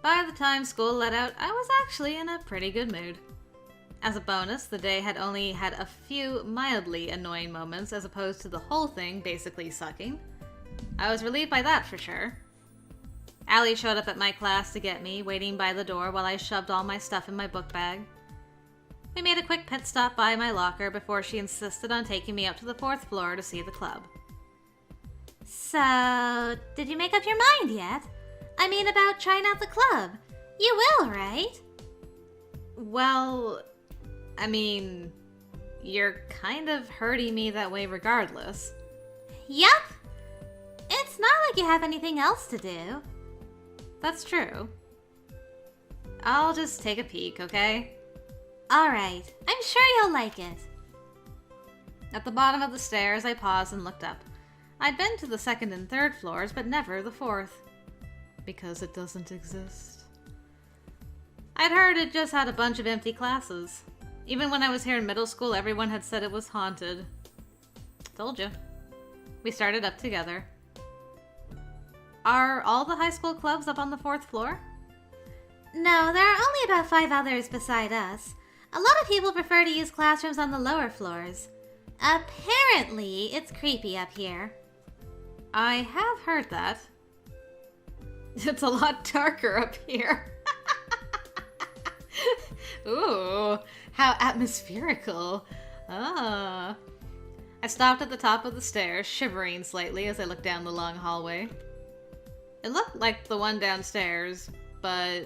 By the time school let out, I was actually in a pretty good mood. As a bonus, the day had only had a few mildly annoying moments as opposed to the whole thing basically sucking. I was relieved by that for sure. Allie showed up at my class to get me, waiting by the door while I shoved all my stuff in my book bag. We made a quick pit stop by my locker before she insisted on taking me up to the 4th floor to see the club. So, did you make up your mind yet? I mean about trying out the club. You will, right? Well, I mean, you're kind of hurting me that way regardless. Yup. It's not like you have anything else to do. That's true. I'll just take a peek, okay? Alright, I'm sure you'll like it. At the bottom of the stairs, I paused and looked up. I'd been to the 2nd and 3rd floors, but never the 4th. Because it doesn't exist. I'd heard it just had a bunch of empty classes. Even when I was here in middle school, everyone had said it was haunted. Told you. We started up together. Are all the high school clubs up on the 4th floor? No, there are only about 5 others beside us. A lot of people prefer to use classrooms on the lower floors. Apparently, it's creepy up here. I have heard that. It's a lot darker up here. Ooh, how atmospherical. Ah. I stopped at the top of the stairs, shivering slightly as I looked down the long hallway. It looked like the one downstairs, but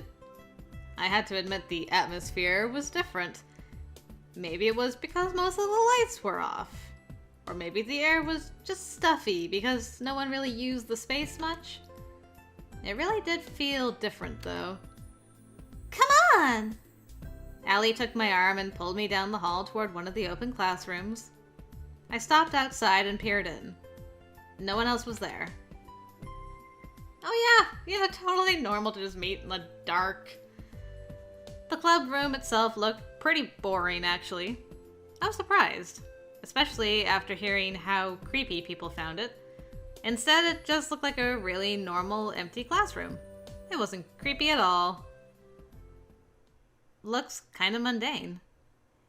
I had to admit the atmosphere was different. Maybe it was because most of the lights were off. Or maybe the air was just stuffy because no one really used the space much. It really did feel different, though. Come on! Allie took my arm and pulled me down the hall toward one of the open classrooms. I stopped outside and peered in. No one else was there. Oh yeah, totally normal to just meet in the dark. The club room itself looked pretty boring, actually. I was surprised, especially after hearing how creepy people found it. Instead, it just looked like a really normal, empty classroom. It wasn't creepy at all. Looks kind of mundane.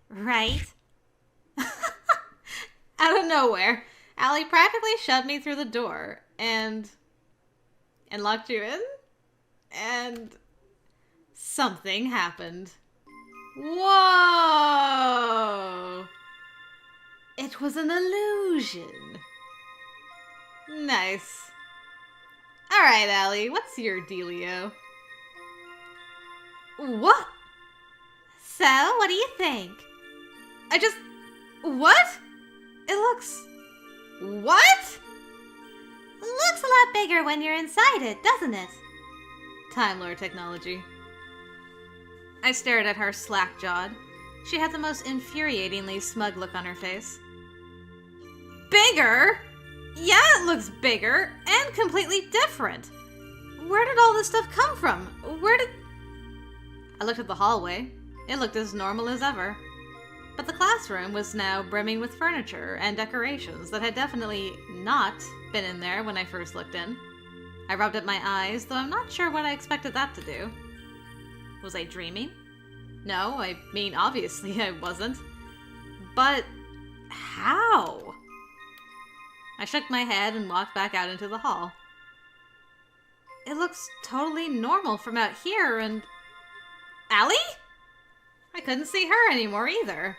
Right? Out of nowhere, Allie practically shoved me through the door and locked you in, and something happened. Whoa! It was an illusion. Nice. Alright, Allie, what's your dealio? What? So, what do you think? What? It looks... What? Looks a lot bigger when you're inside it, doesn't it? Time Lord technology. I stared at her slack-jawed. She had the most infuriatingly smug look on her face. Bigger? Yeah, it looks bigger and completely different. Where did all this stuff come from? I looked at the hallway. It looked as normal as ever. But the classroom was now brimming with furniture and decorations that had definitely not been in there when I first looked in. I rubbed at my eyes, though I'm not sure what I expected that to do. Was I dreaming? No, I mean, obviously I wasn't. But how? I shook my head and walked back out into the hall. It looks totally normal from out here, and... Allie? I couldn't see her anymore either.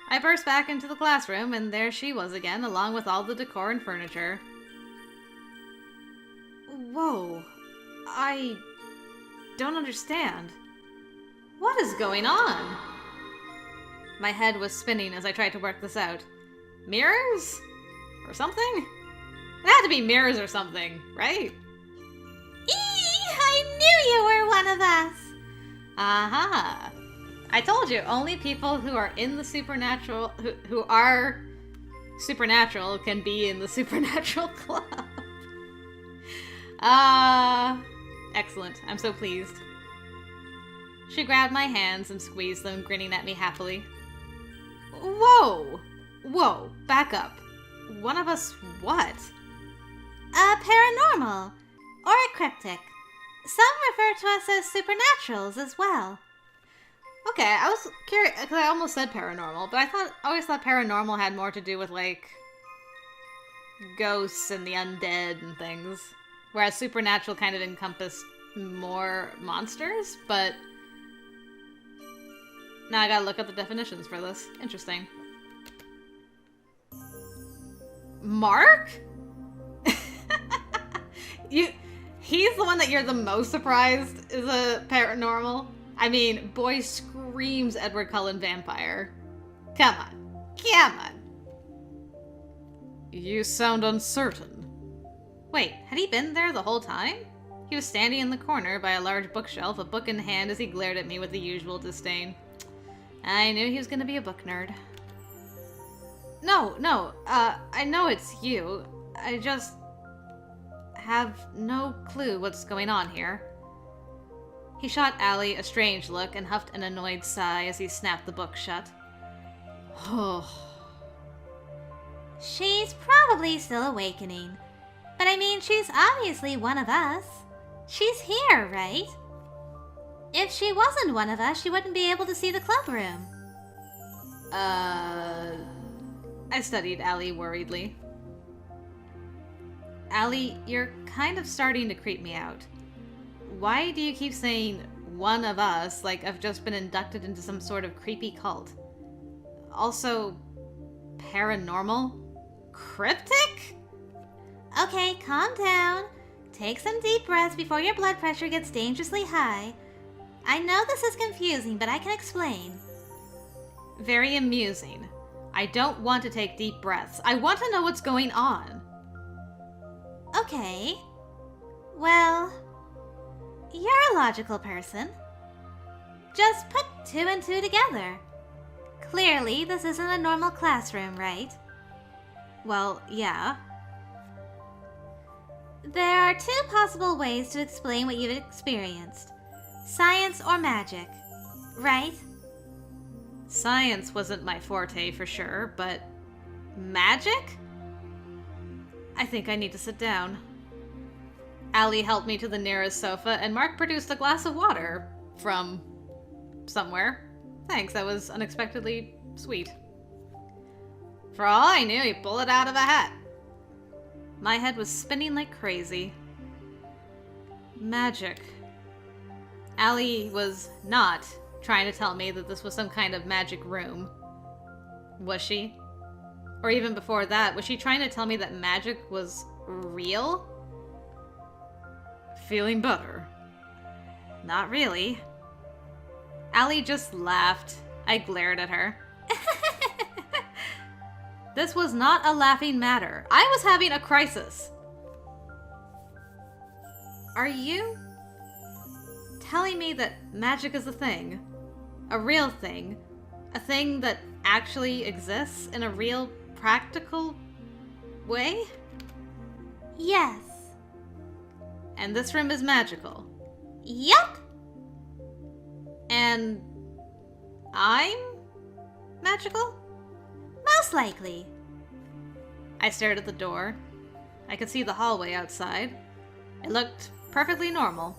I burst back into the classroom, and there she was again, along with all the decor and furniture. Whoa. I don't understand. What is going on? My head was spinning as I tried to work this out. Mirrors? Or something? It had to be mirrors or something, right? I knew you were one of us! Aha! I told you, only people who are in the supernatural, who are supernatural can be in the supernatural club. Excellent. I'm so pleased. She grabbed my hands and squeezed them, grinning at me happily. Whoa! Whoa, back up. One of us what? A paranormal. Or a cryptic. Some refer to us as supernaturals as well. Okay, I was curious, because I almost said paranormal, but I always thought paranormal had more to do with, like, ghosts and the undead and things. Whereas supernatural kind of encompassed more monsters, but now I gotta look up the definitions for this. Interesting. Mark? He's the one that you're the most surprised is a paranormal? I mean, boy screams Edward Cullen vampire. Come on. Come on. You sound uncertain. Wait, had he been there the whole time? He was standing in the corner by a large bookshelf, a book in hand, as he glared at me with the usual disdain. I knew he was gonna be a book nerd. No, I know it's you. I just have no clue what's going on here. He shot Allie a strange look and huffed an annoyed sigh as he snapped the book shut. Oh. She's probably still awakening. But I mean, she's obviously one of us. She's here, right? If she wasn't one of us, she wouldn't be able to see the club room. I studied Allie worriedly. Allie, you're kind of starting to creep me out. Why do you keep saying one of us like I've just been inducted into some sort of creepy cult? Also, paranormal? Cryptic? Okay, calm down. Take some deep breaths before your blood pressure gets dangerously high. I know this is confusing, but I can explain. Very amusing. I don't want to take deep breaths. I want to know what's going on. Okay. Well, you're a logical person. Just put two and two together. Clearly, this isn't a normal classroom, right? Well, yeah. There are two possible ways to explain what you've experienced. Science or magic, right? Science wasn't my forte for sure, but magic? I think I need to sit down. Allie helped me to the nearest sofa, and Mark produced a glass of water from somewhere. Thanks, that was unexpectedly sweet. For all I knew, he pulled it out of a hat. My head was spinning like crazy. Magic. Allie was not trying to tell me that this was some kind of magic room. Was she? Or even before that, was she trying to tell me that magic was real? Feeling better? Not really. Allie just laughed. I glared at her. This was not a laughing matter. I was having a crisis. Are you telling me that magic is a thing? A real thing? A thing that actually exists in a real, practical way? Yes. And this room is magical? Yup. And I'm magical? Most likely. I stared at the door. I could see the hallway outside. It looked perfectly normal.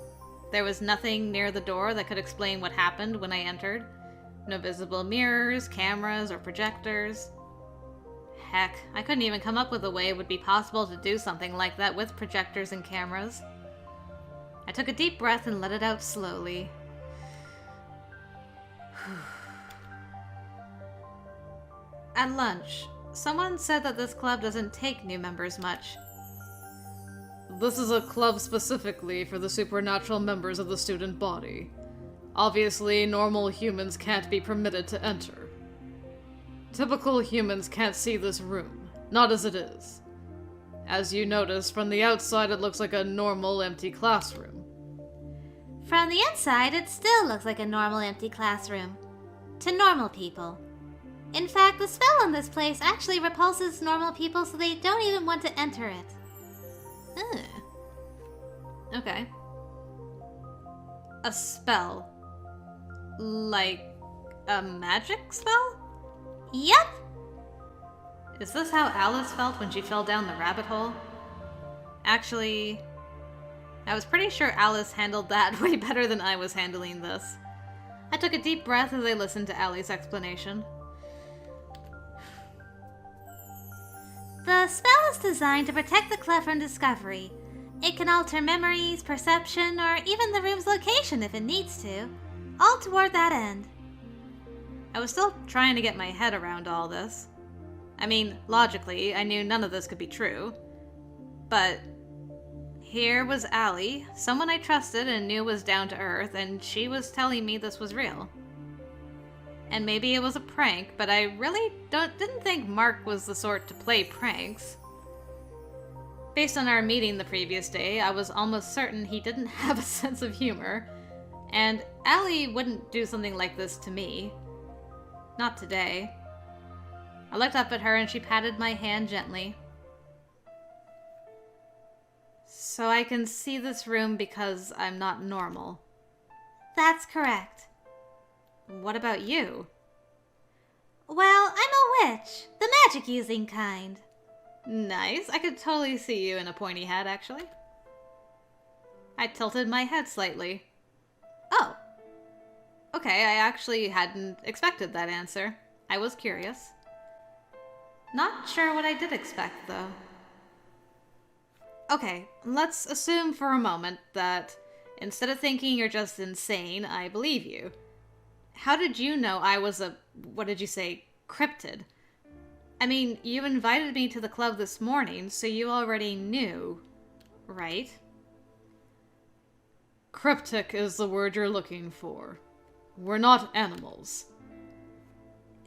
There was nothing near the door that could explain what happened when I entered. No visible mirrors, cameras, or projectors. Heck, I couldn't even come up with a way it would be possible to do something like that with projectors and cameras. I took a deep breath and let it out slowly. At lunch, someone said that this club doesn't take new members much. This is a club specifically for the supernatural members of the student body. Obviously, normal humans can't be permitted to enter. Typical humans can't see this room, not as it is. As you notice, from the outside it looks like a normal empty classroom. From the inside, it still looks like a normal empty classroom. To normal people. In fact, the spell on this place actually repulses normal people so they don't even want to enter it. Okay. A spell? Like a magic spell? Yep. Is this how Alice felt when she fell down the rabbit hole? Actually, I was pretty sure Alice handled that way better than I was handling this. I took a deep breath as I listened to Allie's explanation. The spell is designed to protect the club from discovery. It can alter memories, perception, or even the room's location if it needs to, all toward that end. I was still trying to get my head around all this. I mean, logically, I knew none of this could be true. But here was Allie, someone I trusted and knew was down to earth, and she was telling me this was real. And maybe it was a prank, but I really didn't think Mark was the sort to play pranks. Based on our meeting the previous day, I was almost certain he didn't have a sense of humor, and Allie wouldn't do something like this to me. Not today. I looked up at her and she patted my hand gently. So I can see this room because I'm not normal. That's correct. What about you? Well, I'm a witch. The magic-using kind. Nice. I could totally see you in a pointy hat, actually. I tilted my head slightly. Oh. Okay, I actually hadn't expected that answer. I was curious. Not sure what I did expect, though. Okay, let's assume for a moment that instead of thinking you're just insane, I believe you. How did you know I was a, what did you say, cryptid? I mean, you invited me to the club this morning, so you already knew, right? Cryptic is the word you're looking for. We're not animals.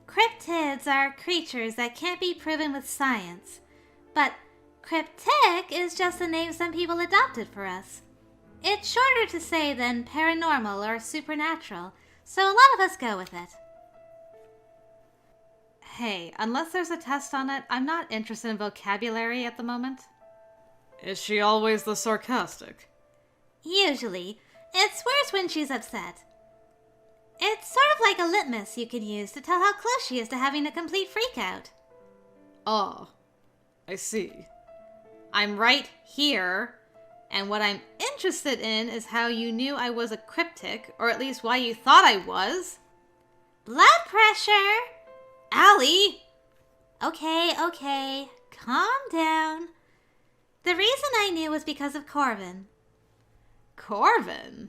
Cryptids are creatures that can't be proven with science, but cryptic is just a name some people adopted for us. It's shorter to say than paranormal or supernatural, so a lot of us go with it. Hey, unless there's a test on it, I'm not interested in vocabulary at the moment. Is she always the sarcastic? Usually. It's worse when she's upset. It's sort of like a litmus you could use to tell how close she is to having a complete freakout. Oh, I see. I'm right here, and what I'm interested in is how you knew I was a cryptic, or at least why you thought I was. Blood pressure! Allie! Okay. Calm down. The reason I knew was because of Corvin. Corvin?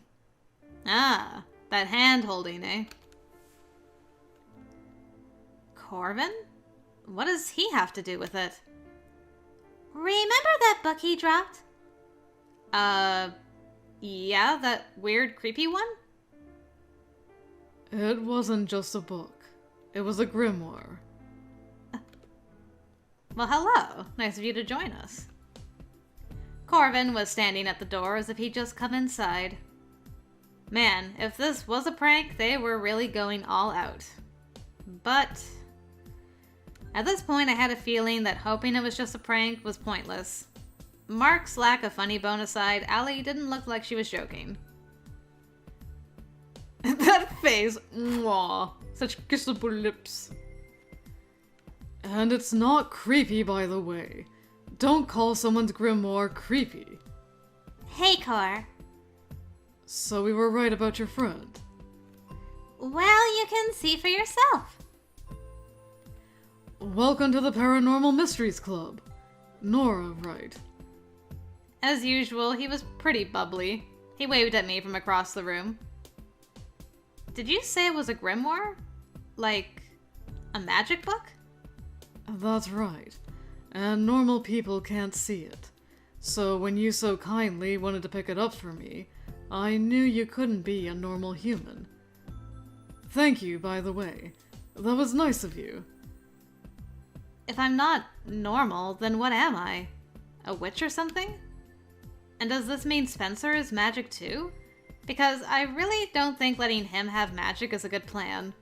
Ah, that hand-holding, eh? Corvin? What does he have to do with it? Remember that book he dropped? Yeah, that weird, creepy one? It wasn't just a book. It was a grimoire. Well, hello. Nice of you to join us. Corvin was standing at the door as if he'd just come inside. Man, if this was a prank, they were really going all out. But at this point, I had a feeling that hoping it was just a prank was pointless. Mark's lack of funny bone aside, Allie didn't look like she was joking. That face, mwah, such kissable lips. And it's not creepy, by the way. Don't call someone's grimoire creepy. Hey, Cor. So we were right about your friend. Well, you can see for yourself. Welcome to the Paranormal Mysteries Club. Nora, right? As usual, he was pretty bubbly. He waved at me from across the room. Did you say it was a grimoire? Like, a magic book? That's right. And normal people can't see it. So when you so kindly wanted to pick it up for me, I knew you couldn't be a normal human. Thank you, by the way. That was nice of you. If I'm not normal, then what am I? A witch or something? And does this mean Spencer is magic too? Because I really don't think letting him have magic is a good plan.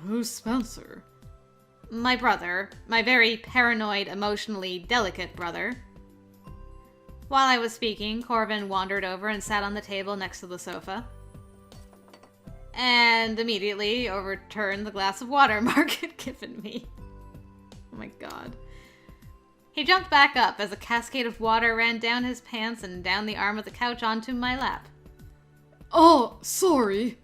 Who's Spencer? My brother. My very paranoid, emotionally delicate brother. While I was speaking, Corvin wandered over and sat on the table next to the sofa. And immediately overturned the glass of water Mark had given me. Oh my god. He jumped back up as a cascade of water ran down his pants and down the arm of the couch onto my lap. Oh, sorry.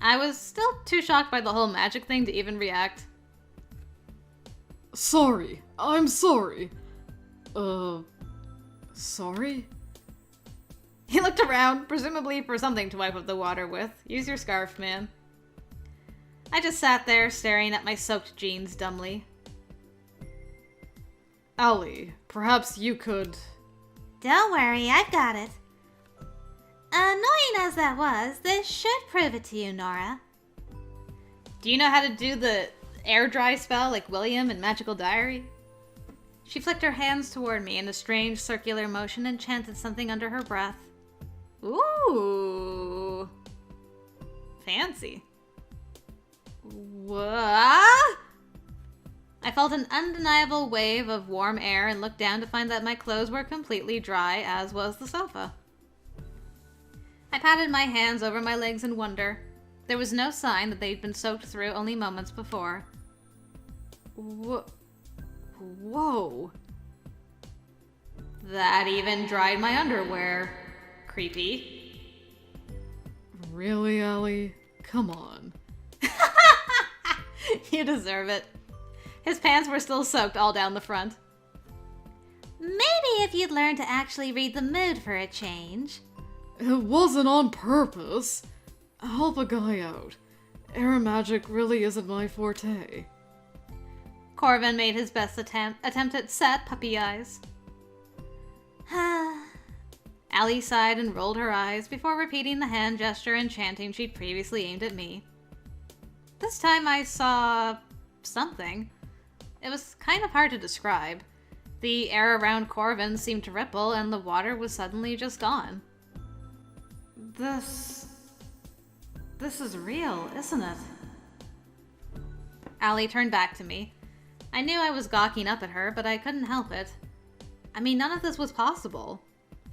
I was still too shocked by the whole magic thing to even react. Sorry. I'm sorry. Sorry? He looked around, presumably for something to wipe up the water with. Use your scarf, man. I just sat there, staring at my soaked jeans dumbly. Allie, perhaps you could... Don't worry, I've got it. Annoying as that was, this should prove it to you, Nora. Do you know how to do the air dry spell like William in Magical Diary? She flicked her hands toward me in a strange circular motion and chanted something under her breath. Ooh. Fancy. What? I felt an undeniable wave of warm air and looked down to find that my clothes were completely dry, as was the sofa. I patted my hands over my legs in wonder. There was no sign that they'd been soaked through only moments before. Whoa. That even dried my underwear. Creepy. Really, Allie? Come on. You deserve it. His pants were still soaked all down the front. Maybe if you'd learn to actually read the mood for a change. It wasn't on purpose. Help a guy out. Air magic really isn't my forte. Corvin made his best attempt at sad puppy eyes. Allie sighed and rolled her eyes before repeating the hand gesture and chanting she'd previously aimed at me. This time I saw something. It was kind of hard to describe. The air around Corvin seemed to ripple and the water was suddenly just gone. This is real, isn't it? Allie turned back to me. I knew I was gawking up at her, but I couldn't help it. I mean, none of this was possible.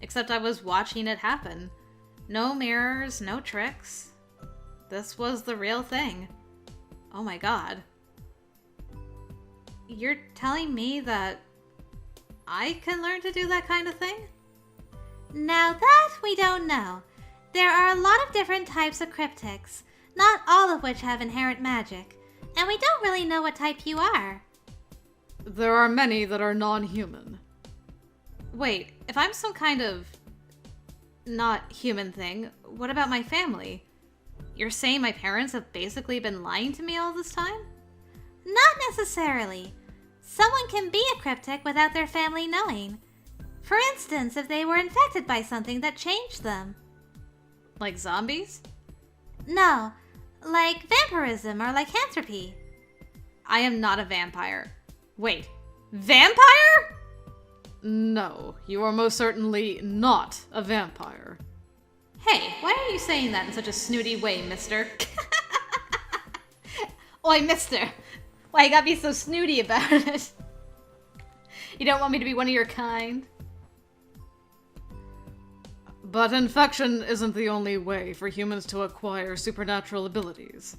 Except I was watching it happen. No mirrors, no tricks. This was the real thing. Oh my god. You're telling me that I can learn to do that kind of thing? Now that we don't know. There are a lot of different types of cryptics, not all of which have inherent magic, and we don't really know what type you are. There are many that are non-human. Wait, if I'm some kind of not human thing, what about my family? You're saying my parents have basically been lying to me all this time? Not necessarily. Someone can be a cryptic without their family knowing. For instance, if they were infected by something that changed them. Like zombies? No, like vampirism or lycanthropy. I am not a vampire. Wait, vampire? No, you are most certainly not a vampire. Hey, why are you saying that in such a snooty way, mister? Oi, mister! Why you gotta be so snooty about it? You don't want me to be one of your kind? But infection isn't the only way for humans to acquire supernatural abilities.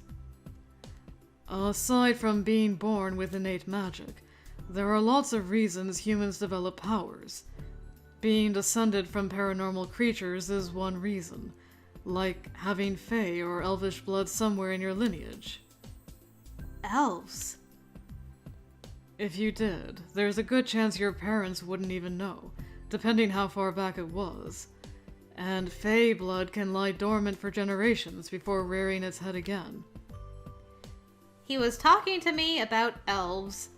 Aside from being born with innate magic, there are lots of reasons humans develop powers. Being descended from paranormal creatures is one reason, like having fae or elvish blood somewhere in your lineage. Elves? If you did, there's a good chance your parents wouldn't even know, depending how far back it was. And fae blood can lie dormant for generations before rearing its head again. He was talking to me about elves.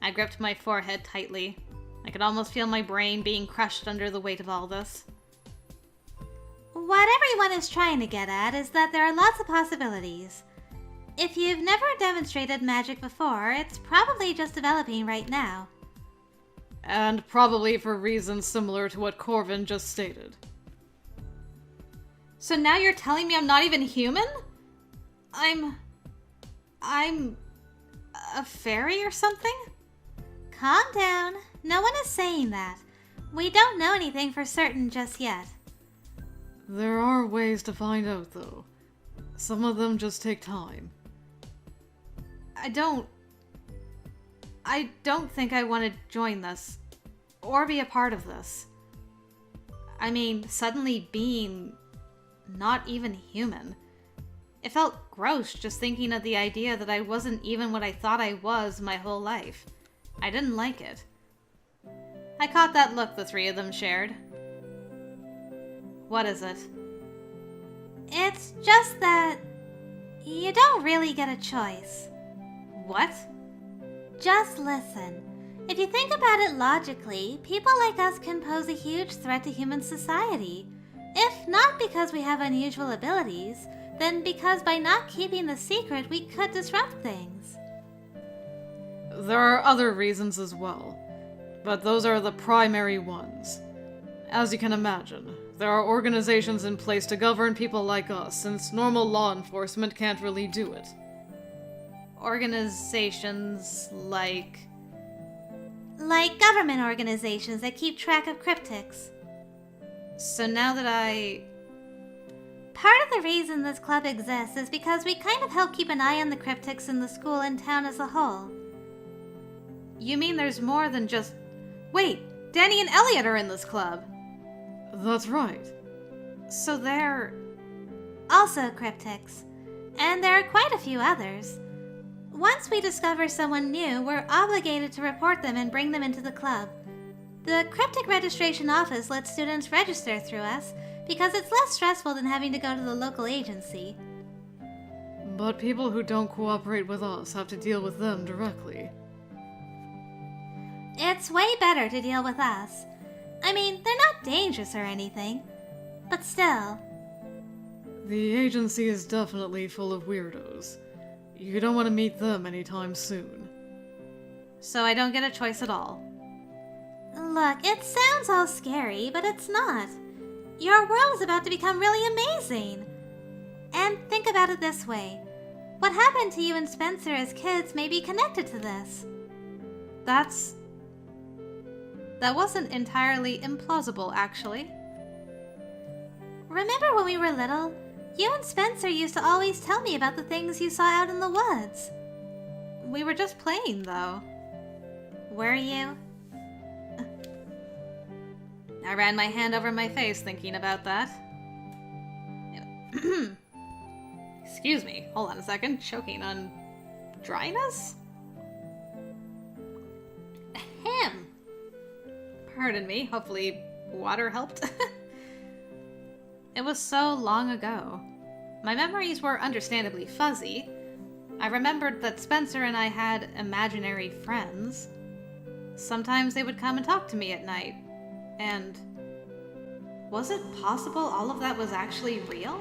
I gripped my forehead tightly. I could almost feel my brain being crushed under the weight of all this. What everyone is trying to get at is that there are lots of possibilities. If you've never demonstrated magic before, it's probably just developing right now. And probably for reasons similar to what Corvin just stated. So now you're telling me I'm not even human? I'm a fairy or something? Calm down. No one is saying that. We don't know anything for certain just yet. There are ways to find out, though. Some of them just take time. I don't think I want to join this, or be a part of this. I mean, suddenly being not even human. It felt gross just thinking of the idea that I wasn't even what I thought I was my whole life. I didn't like it. I caught that look the three of them shared. What is it? It's just that you don't really get a choice. What? Just listen. If you think about it logically, people like us can pose a huge threat to human society. If not because we have unusual abilities, then because by not keeping the secret, we could disrupt things. There are other reasons as well, but those are the primary ones. As you can imagine, there are organizations in place to govern people like us, since normal law enforcement can't really do it. Organizations like... Like government organizations that keep track of cryptics. So now that Part of the reason this club exists is because we kind of help keep an eye on the cryptics in the school and town as a whole. You mean there's more than just... Wait, Danny and Elliot are in this club. That's right. So they're... Also cryptics. And there are quite a few others. Once we discover someone new, we're obligated to report them and bring them into the club. The Cryptic Registration Office lets students register through us because it's less stressful than having to go to the local agency. But people who don't cooperate with us have to deal with them directly. It's way better to deal with us. I mean, they're not dangerous or anything, but still. The agency is definitely full of weirdos. You don't want to meet them anytime soon. So I don't get a choice at all. Look, it sounds all scary, but it's not. Your world is about to become really amazing. And think about it this way. What happened to you and Spencer as kids may be connected to this. That wasn't entirely implausible, actually. Remember when we were little? You and Spencer used to always tell me about the things you saw out in the woods. We were just playing, though. Were you? I ran my hand over my face thinking about that. Excuse me, hold on a second. Choking on dryness? Ahem. Pardon me, hopefully water helped. It was so long ago. My memories were understandably fuzzy. I remembered that Spencer and I had imaginary friends. Sometimes they would come and talk to me at night. And was it possible all of that was actually real?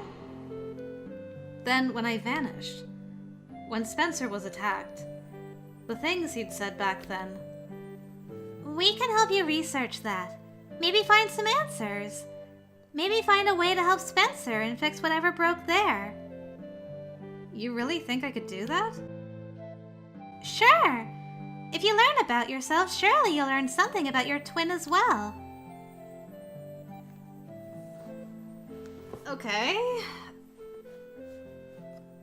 Then when I vanished, when Spencer was attacked, the things he'd said back then. We can help you research that. Maybe find some answers. Maybe find a way to help Spencer and fix whatever broke there. You really think I could do that? Sure. If you learn about yourself, surely you'll learn something about your twin as well. Okay.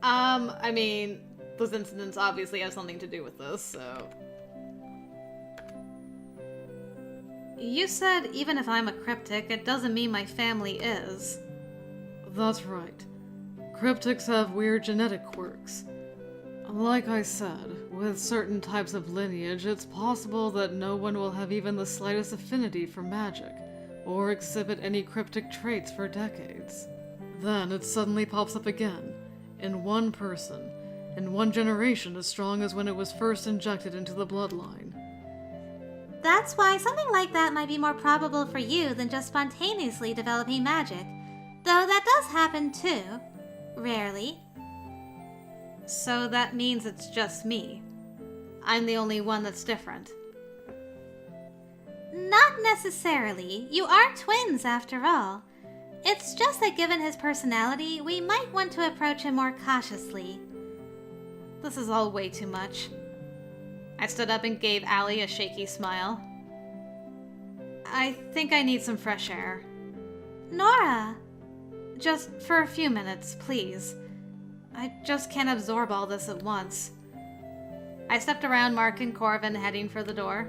I mean, those incidents obviously have something to do with this, so... You said even if I'm a cryptic, it doesn't mean my family is. That's right. Cryptics have weird genetic quirks. Like I said, with certain types of lineage, it's possible that no one will have even the slightest affinity for magic, or exhibit any cryptic traits for decades. Then it suddenly pops up again, in one person, in one generation as strong as when it was first injected into the bloodline. That's why something like that might be more probable for you than just spontaneously developing magic. Though that does happen too. Rarely. So that means it's just me. I'm the only one that's different. Not necessarily. You are twins after all. It's just that given his personality, we might want to approach him more cautiously. This is all way too much. I stood up and gave Allie a shaky smile. I think I need some fresh air. Nora! Just for a few minutes, please. I just can't absorb all this at once. I stepped around Mark and Corvin, heading for the door.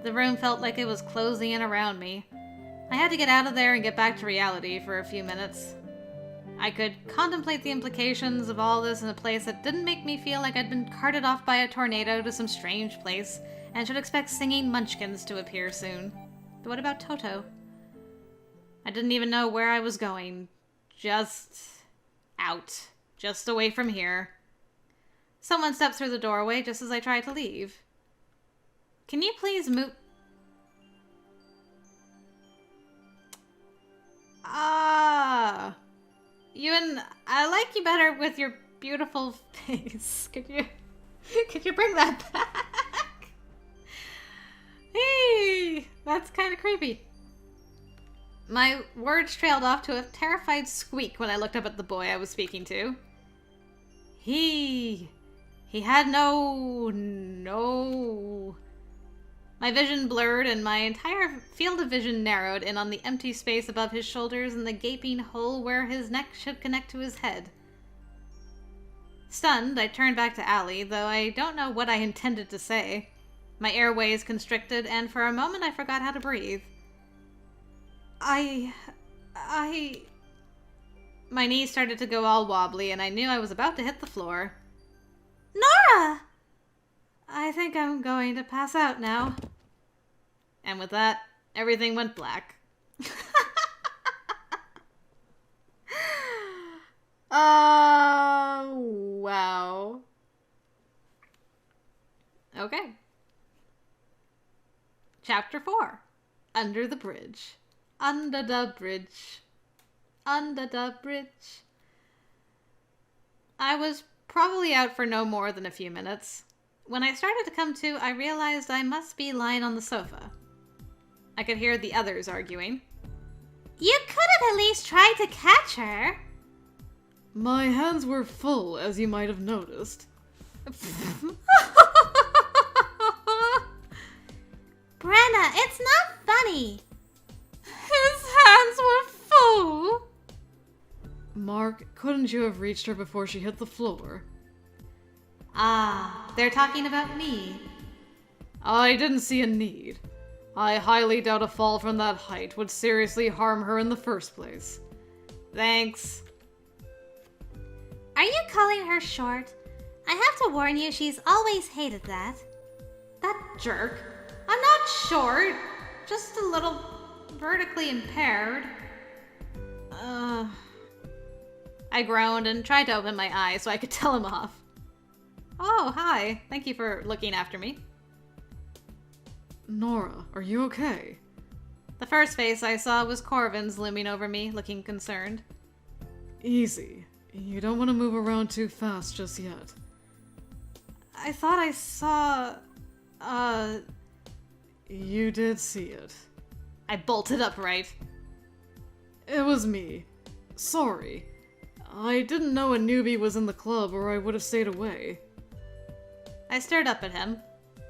The room felt like it was closing in around me. I had to get out of there and get back to reality for a few minutes. I could contemplate the implications of all this in a place that didn't make me feel like I'd been carted off by a tornado to some strange place and should expect singing munchkins to appear soon. But what about Toto? I didn't even know where I was going. Just out. Just away from here. Someone stepped through the doorway just as I tried to leave. Can you please move? I like you better with your beautiful face. Could you bring that back? Hey, that's kind of creepy. My words trailed off to a terrified squeak when I looked up at the boy I was speaking to. He had no. My vision blurred and my entire field of vision narrowed in on the empty space above his shoulders and the gaping hole where his neck should connect to his head. Stunned, I turned back to Allie, though I don't know what I intended to say. My airways constricted, and for a moment I forgot how to breathe. My knees started to go all wobbly, and I knew I was about to hit the floor. Nora! I think I'm going to pass out now. And with that, everything went black. Oh, wow. Okay. Chapter 4. Under the bridge. Under the bridge. Under the bridge. I was probably out for no more than a few minutes. When I started to come to, I realized I must be lying on the sofa. I could hear the others arguing. You could have at least tried to catch her. My hands were full, as you might have noticed. Brenna, it's not funny. His hands were full. Mark, couldn't you have reached her before she hit the floor? Ah, they're talking about me. I didn't see a need. I highly doubt a fall from that height would seriously harm her in the first place. Thanks. Are you calling her short? I have to warn you, she's always hated that. That jerk. I'm not short, just a little vertically impaired. I groaned and tried to open my eyes so I could tell him off. Oh, hi. Thank you for looking after me. Nora, are you okay? The first face I saw was Corvin's, looming over me, looking concerned. Easy. You don't want to move around too fast just yet. I thought I saw... You did see it. I bolted upright. It was me. Sorry. I didn't know a newbie was in the club or I would have stayed away. I stared up at him.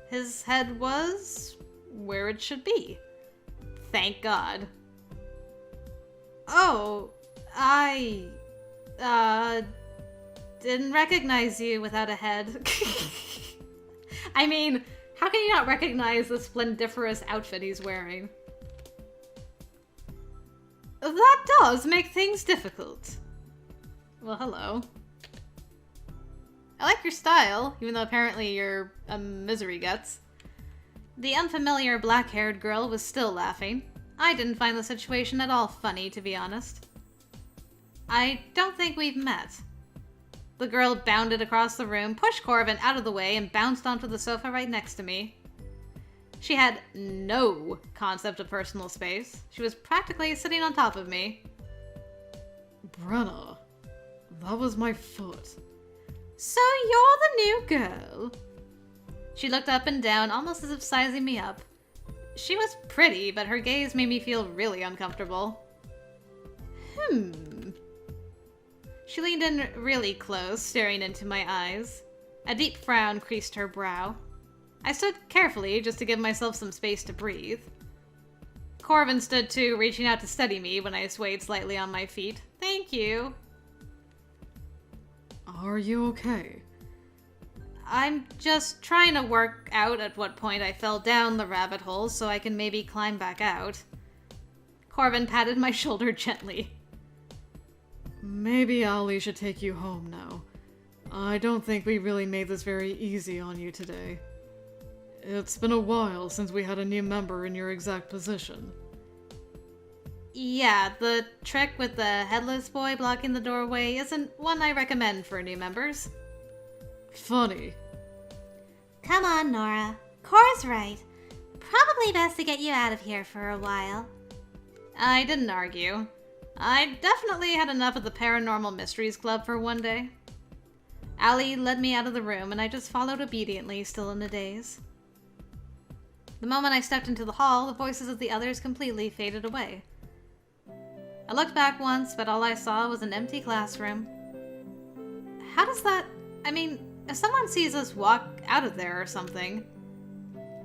His head was where it should be. Thank God. Oh, I didn't recognize you without a head. I mean, how can you not recognize the splendiferous outfit he's wearing? That does make things difficult. Well, hello. I like your style, even though apparently you're a misery guts. The unfamiliar black-haired girl was still laughing. I didn't find the situation at all funny, to be honest. I don't think we've met. The girl bounded across the room, pushed Corvin out of the way, and bounced onto the sofa right next to me. She had no concept of personal space. She was practically sitting on top of me. Brenna, that was my foot. So you're the new girl? She looked up and down, almost as if sizing me up. She was pretty, but her gaze made me feel really uncomfortable. She leaned in really close, staring into my eyes. A deep frown creased her brow. I stood carefully, just to give myself some space to breathe. Corvin stood too, reaching out to steady me when I swayed slightly on my feet. Thank you. Are you okay? I'm just trying to work out at what point I fell down the rabbit hole so I can maybe climb back out. Corvin patted my shoulder gently. Maybe Ali should take you home now. I don't think we really made this very easy on you today. It's been a while since we had a new member in your exact position. Yeah, the trick with the headless boy blocking the doorway isn't one I recommend for new members. Funny. Come on, Nora. Cora's right. Probably best to get you out of here for a while. I didn't argue. I definitely had enough of the Paranormal Mysteries Club for one day. Ali led me out of the room and I just followed obediently, still in a daze. The moment I stepped into the hall, the voices of the others completely faded away. I looked back once, but all I saw was an empty classroom. How does that... I mean, if someone sees us walk out of there or something...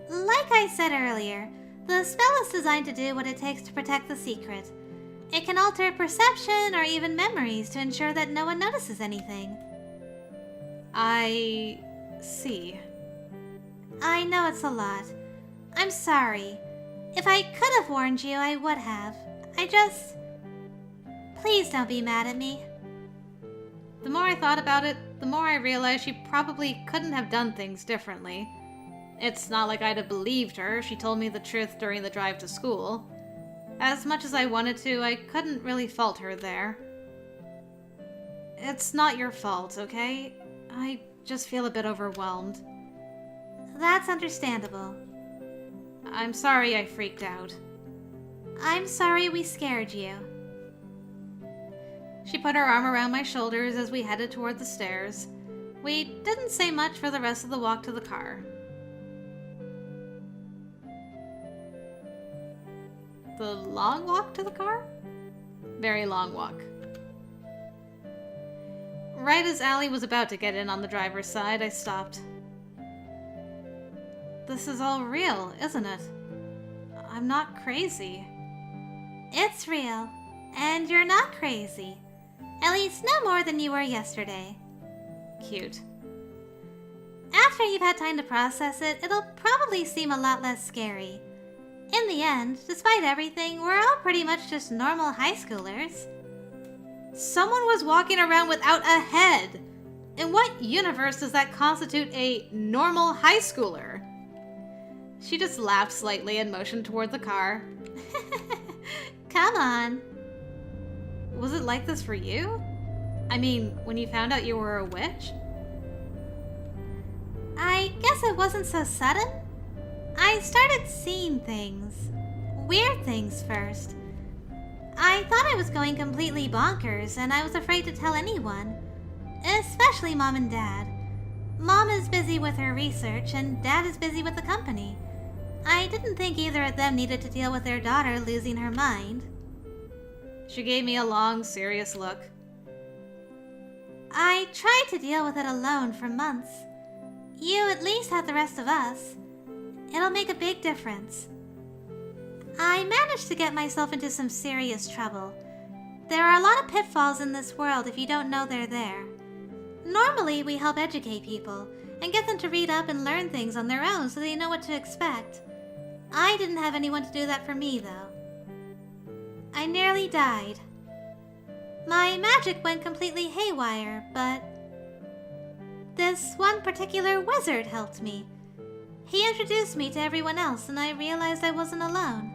Like I said earlier, the spell is designed to do what it takes to protect the secret. It can alter perception or even memories to ensure that no one notices anything. I... see. I know it's a lot. I'm sorry. If I could have warned you, I would have. Please don't be mad at me. The more I thought about it, the more I realized she probably couldn't have done things differently. It's not like I'd have believed her. She told me the truth during the drive to school. As much as I wanted to, I couldn't really fault her there. It's not your fault, okay? I just feel a bit overwhelmed. That's understandable. I'm sorry I freaked out. I'm sorry we scared you. She put her arm around my shoulders as we headed toward the stairs. We didn't say much for the rest of the walk to the car. The long walk to the car? Very long walk. Right as Ali was about to get in on the driver's side, I stopped. This is all real, isn't it? I'm not crazy. It's real, and you're not crazy. At least no more than you were yesterday. Cute. After you've had time to process it, it'll probably seem a lot less scary. In the end, despite everything, we're all pretty much just normal high schoolers. Someone was walking around without a head. In what universe does that constitute a normal high schooler? She just laughed slightly and motioned toward the car. Come on. Was it like this for you? I mean, when you found out you were a witch? I guess it wasn't so sudden. I started seeing things. Weird things first. I thought I was going completely bonkers, and I was afraid to tell anyone. Especially Mom and Dad. Mom is busy with her research, and Dad is busy with the company. I didn't think either of them needed to deal with their daughter losing her mind. She gave me a long, serious look. I tried to deal with it alone for months. You at least have the rest of us. It'll make a big difference. I managed to get myself into some serious trouble. There are a lot of pitfalls in this world if you don't know they're there. Normally, we help educate people and get them to read up and learn things on their own so they know what to expect. I didn't have anyone to do that for me, though. I nearly died. My magic went completely haywire, but this one particular wizard helped me. He introduced me to everyone else, and I realized I wasn't alone.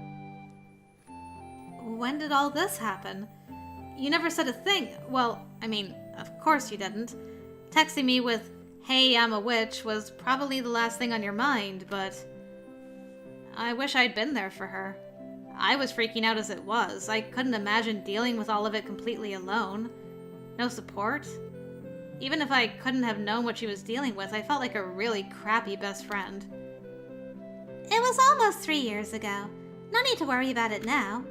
When did all this happen? You never said a thing. Well, I mean, of course you didn't. Texting me with, "Hey, I'm a witch," was probably the last thing on your mind, but I wish I'd been there for her. I was freaking out as it was. I couldn't imagine dealing with all of it completely alone. No support. Even if I couldn't have known what she was dealing with, I felt like a really crappy best friend. It was almost 3 years ago. No need to worry about it now.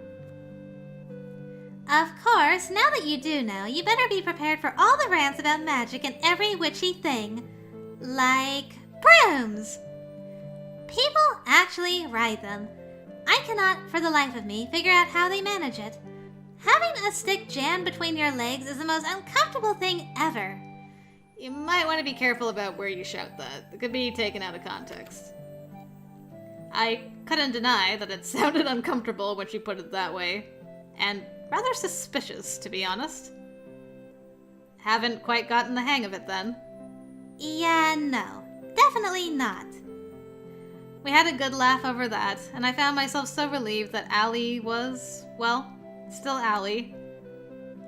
Of course, now that you do know, you better be prepared for all the rants about magic and every witchy thing. Like brooms. People actually ride them. I cannot, for the life of me, figure out how they manage it. Having a stick jammed between your legs is the most uncomfortable thing ever. You might want to be careful about where you shout that. It could be taken out of context. I couldn't deny that it sounded uncomfortable when she put it that way, and rather suspicious, to be honest. Haven't quite gotten the hang of it then. Yeah, no. Definitely not. We had a good laugh over that, and I found myself so relieved that Allie was, well, still Allie.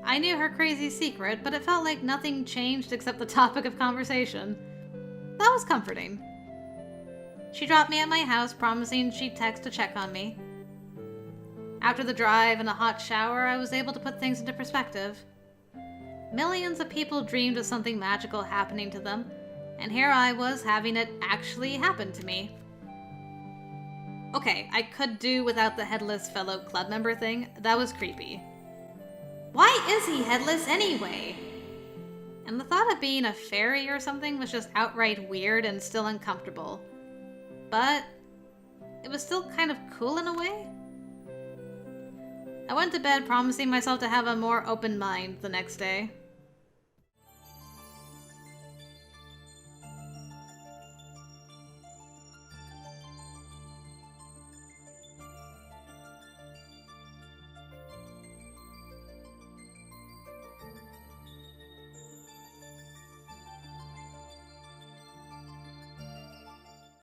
I knew her crazy secret, but it felt like nothing changed except the topic of conversation. That was comforting. She dropped me at my house, promising she'd text to check on me. After the drive and a hot shower, I was able to put things into perspective. Millions of people dreamed of something magical happening to them, and here I was having it actually happen to me. Okay, I could do without the headless fellow club member thing. That was creepy. Why is he headless anyway? And the thought of being a fairy or something was just outright weird and still uncomfortable. But it was still kind of cool in a way. I went to bed promising myself to have a more open mind the next day.